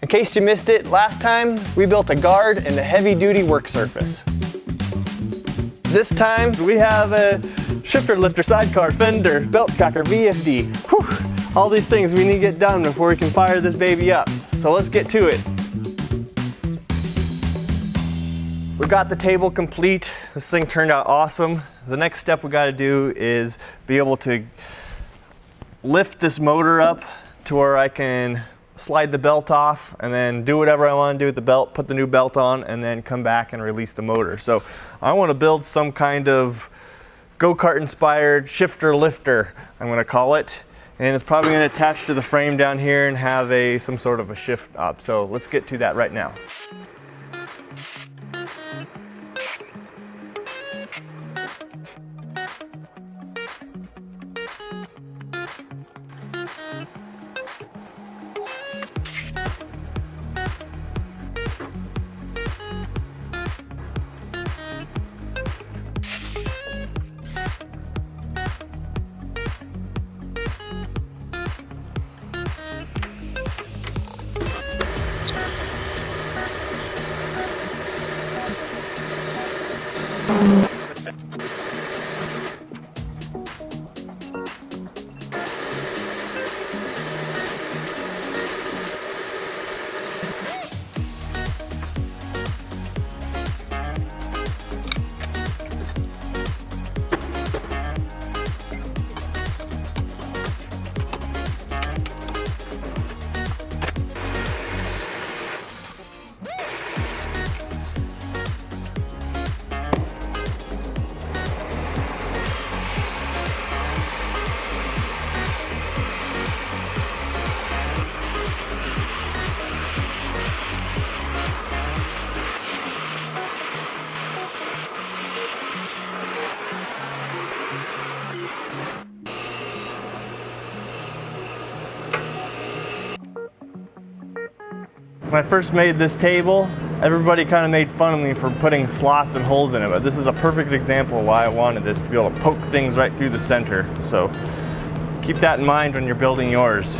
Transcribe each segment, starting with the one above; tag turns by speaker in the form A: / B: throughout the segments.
A: case you missed it, last time we built a guard and a heavy-duty work surface. This time we have a shifter lifter sidecar, Fender, belt tracker, VFD. Whew. All these things we need to get done before we can fire this baby up. So let's get to it. We got the table complete. This thing turned out awesome. The next step we got to do is be able to lift this motor up to where I can slide the belt off and then do whatever I want to do with the belt, put the new belt on, and then come back and release the motor. So I want to build some kind of go-kart inspired shifter lifter, I'm going to call it. And it's probably going to attach to the frame down here and have some sort of a shift up. So let's get to that right now. When I first made this table, everybody kind of made fun of me for putting slots and holes in it, but this is a perfect example of why I wanted this, to be able to poke things right through the center. So keep that in mind when you're building yours.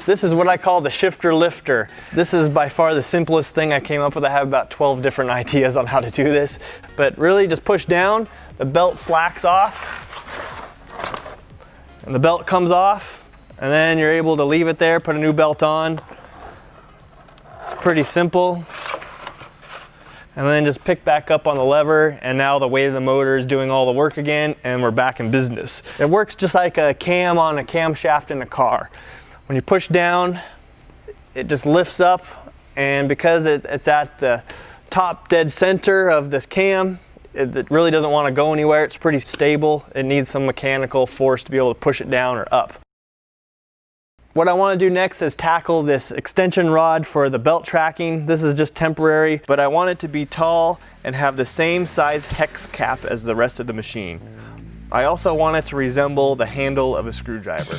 A: This is what I call the shifter lifter. This is by far the simplest thing I came up with. I have about 12 different ideas on how to do this, but really just push down, the belt slacks off, and the belt comes off, and then you're able to leave it there, put a new belt on. It's pretty simple. And then just pick back up on the lever, and now the weight of the motor is doing all the work again, and we're back in business. It works just like a cam on a camshaft in a car. When you push down, it just lifts up, and because it's at the top dead center of this cam, it really doesn't want to go anywhere. It's pretty stable. It needs some mechanical force to be able to push it down or up. What I want to do next is tackle this extension rod for the belt tracking. This is just temporary, but I want it to be tall and have the same size hex cap as the rest of the machine. I also want it to resemble the handle of a screwdriver.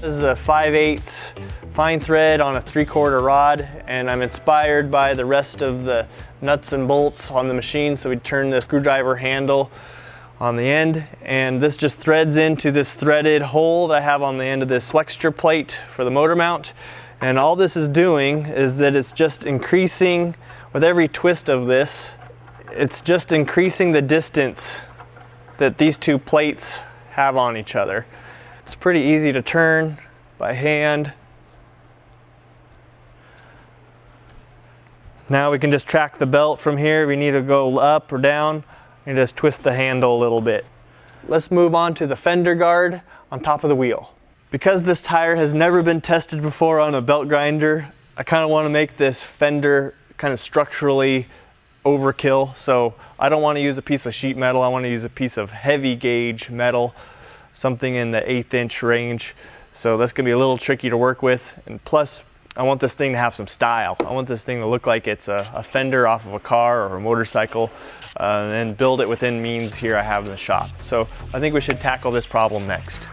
A: This is a 5/8 fine thread on a 3/4 rod, and I'm inspired by the rest of the nuts and bolts on the machine, so we turn the screwdriver handle on the end, and this just threads into this threaded hole that I have on the end of this flexure plate for the motor mount. And all this is doing is that it's just increasing, with every twist of this, it's just increasing the distance that these two plates have on each other. It's pretty easy to turn by hand. Now we can just track the belt from here. We need to go up or down and just twist the handle a little bit. Let's move on to the fender guard on top of the wheel. Because this tire has never been tested before on a belt grinder, I kind of want to make this fender kind of structurally overkill. So I don't want to use a piece of sheet metal. I want to use a piece of heavy gauge metal, something in the 1/8 inch range. So that's going to be a little tricky to work with. And plus, I want this thing to have some style. I want this thing to look like it's a fender off of a car or a motorcycle, and build it within means here I have in the shop. So I think we should tackle this problem next.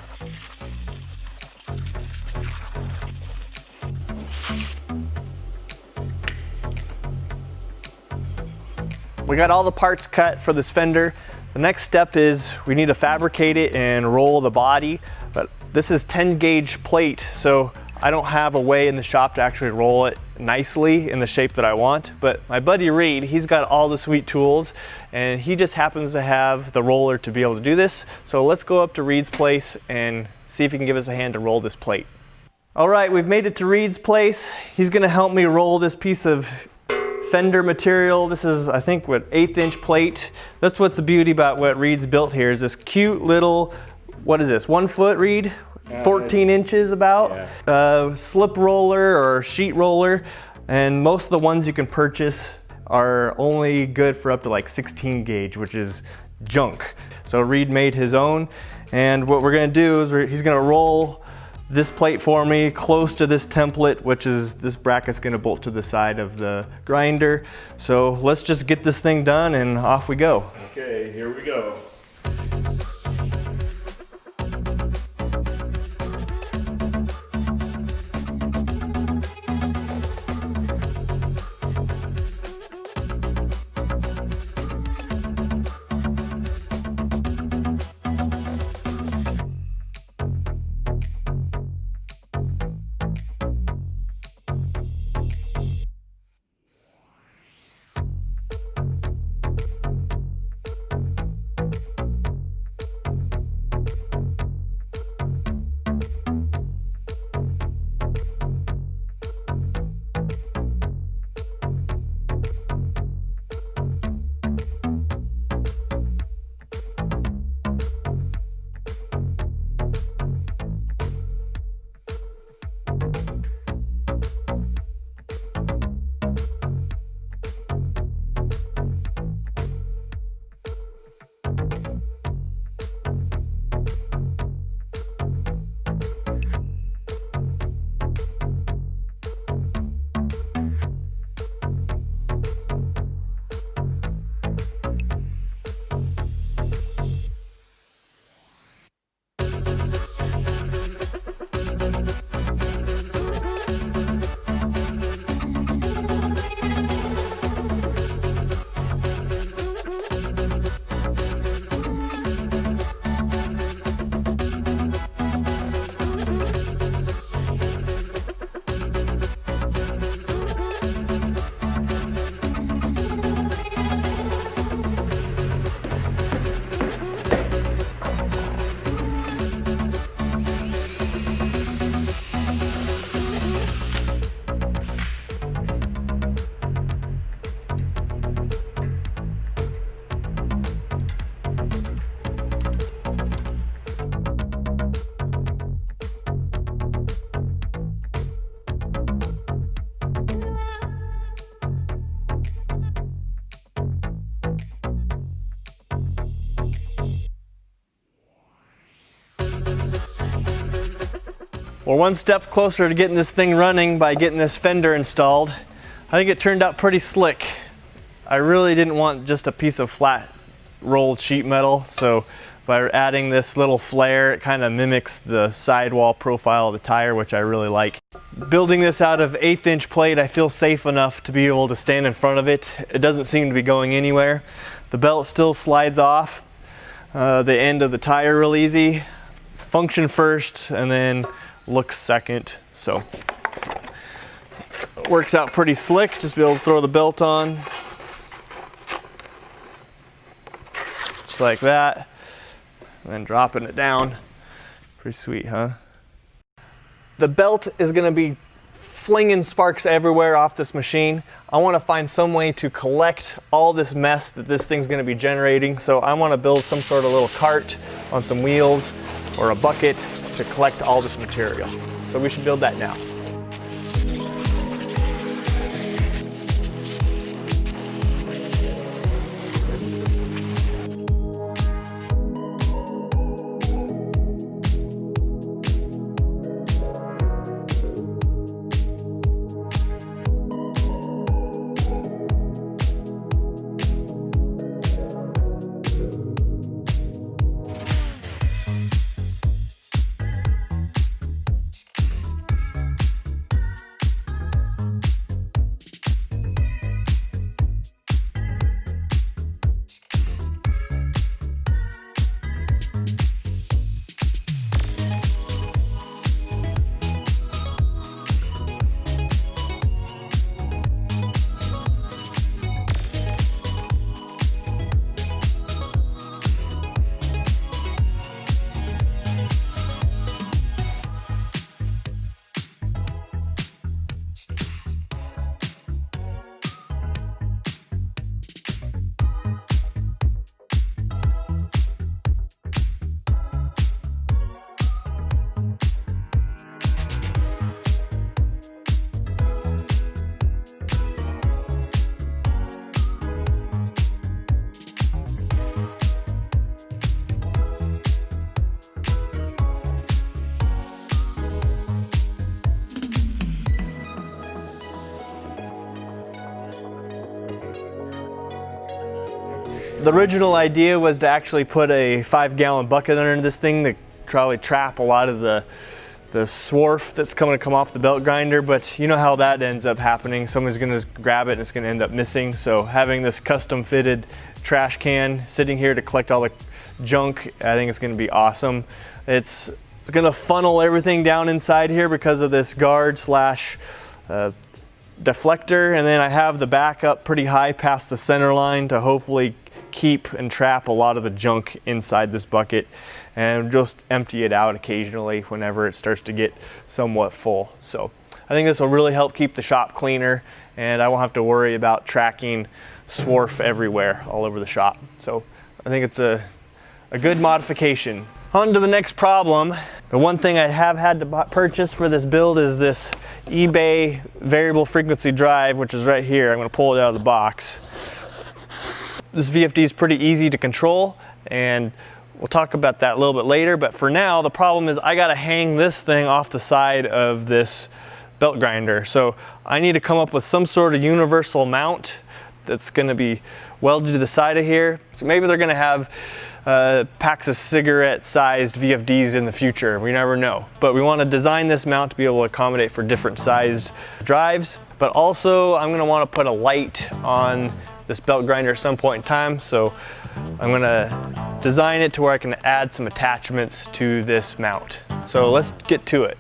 A: We got all the parts cut for this fender. The next step is we need to fabricate it and roll the body. But this is 10 gauge plate, so I don't have a way in the shop to actually roll it nicely in the shape that I want. But my buddy Reed, he's got all the sweet tools, and he just happens to have the roller to be able to do this. So let's go up to Reed's place and see if he can give us a hand to roll this plate. All right, we've made it to Reed's place. He's gonna help me roll this piece of fender material. This is, I think, what, 1/8 inch plate. That's what's the beauty about what Reed's built here, is this cute little, what is this, 1 foot, Reed? 14 inches about. Yeah. Slip roller or sheet roller. And most of the ones you can purchase are only good for up to like 16 gauge, which is junk. So Reed made his own. And what we're gonna do is he's gonna roll this plate for me close to this template, which is this bracket's gonna bolt to the side of the grinder. So let's just get this thing done and off we go.
B: Okay, here we go.
A: We're one step closer to getting this thing running by getting this fender installed. I think it turned out pretty slick. I really didn't want just a piece of flat rolled sheet metal, so by adding this little flare, it kind of mimics the sidewall profile of the tire, which I really like. Building this out of 1/8 inch plate, I feel safe enough to be able to stand in front of it. It doesn't seem to be going anywhere. The belt still slides off the end of the tire real easy. Function first and then looks second. So it works out pretty slick. Just be able to throw the belt on. Just like that. And then dropping it down. Pretty sweet, huh? The belt is going to be flinging sparks everywhere off this machine. I want to find some way to collect all this mess that this thing's going to be generating. So I want to build some sort of little cart on some wheels or a bucket to collect all this material. So we should build that now. The original idea was to actually put a 5-gallon bucket under this thing to probably trap a lot of the swarf that's going to come off the belt grinder, but you know how that ends up happening. Someone's going to grab it and it's going to end up missing. So having this custom fitted trash can sitting here to collect all the junk, I think it's going to be awesome. It's going to funnel everything down inside here because of this guard slash deflector, and then I have the back up pretty high past the center line to hopefully keep and trap a lot of the junk inside this bucket and just empty it out occasionally whenever it starts to get somewhat full. So I think this will really help keep the shop cleaner, and I won't have to worry about tracking swarf everywhere all over the shop. So I think it's a good modification. On to the next problem. The one thing I have had to purchase for this build is this eBay variable frequency drive, which is right here. I'm going to pull it out of the box. This VFD is pretty easy to control, and we'll talk about that a little bit later. But for now, the problem is I got to hang this thing off the side of this belt grinder. So I need to come up with some sort of universal mount that's going to be welded to the side of here. So maybe they're going to have packs of cigarette sized VFDs in the future. We never know. But we want to design this mount to be able to accommodate for different sized drives. But also I'm going to want to put a light on this belt grinder at some point in time. So I'm going to design it to where I can add some attachments to this mount. So let's get to it.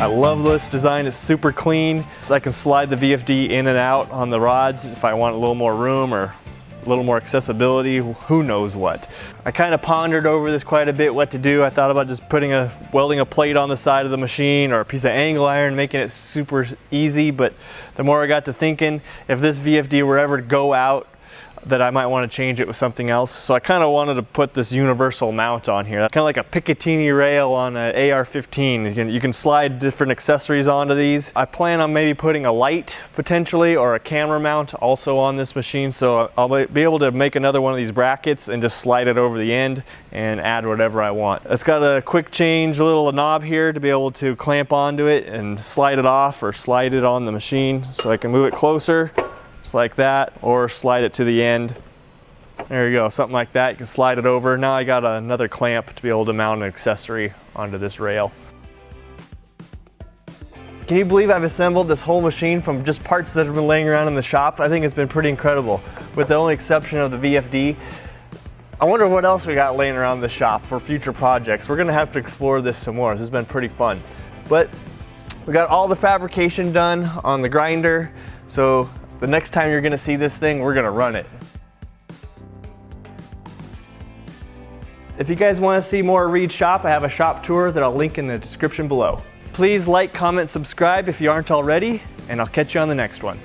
A: I love this design, it's super clean. So I can slide the VFD in and out on the rods if I want a little more room or a little more accessibility, who knows what. I kind of pondered over this quite a bit, what to do. I thought about just welding a plate on the side of the machine or a piece of angle iron, making it super easy, but the more I got to thinking, if this VFD were ever to go out, that I might want to change it with something else. So I kind of wanted to put this universal mount on here, kind of like a Picatinny rail on an AR-15. You can slide different accessories onto these. I plan on maybe putting a light potentially or a camera mount also on this machine, so I'll be able to make another one of these brackets and just slide it over the end and add whatever I want. It's got a quick change little knob here to be able to clamp onto it and slide it off or slide it on the machine, so I can move it closer just like that, or slide it to the end. There you go, something like that. You can slide it over. Now I got another clamp to be able to mount an accessory onto this rail. Can you believe I've assembled this whole machine from just parts that have been laying around in the shop? I think it's been pretty incredible, with the only exception of the VFD. I wonder what else we got laying around the shop for future projects. We're gonna have to explore this some more. This has been pretty fun. But we got all the fabrication done on the grinder, so the next time you're gonna see this thing, we're gonna run it. If you guys wanna see more Reed's shop, I have a shop tour that I'll link in the description below. Please like, comment, subscribe if you aren't already, and I'll catch you on the next one.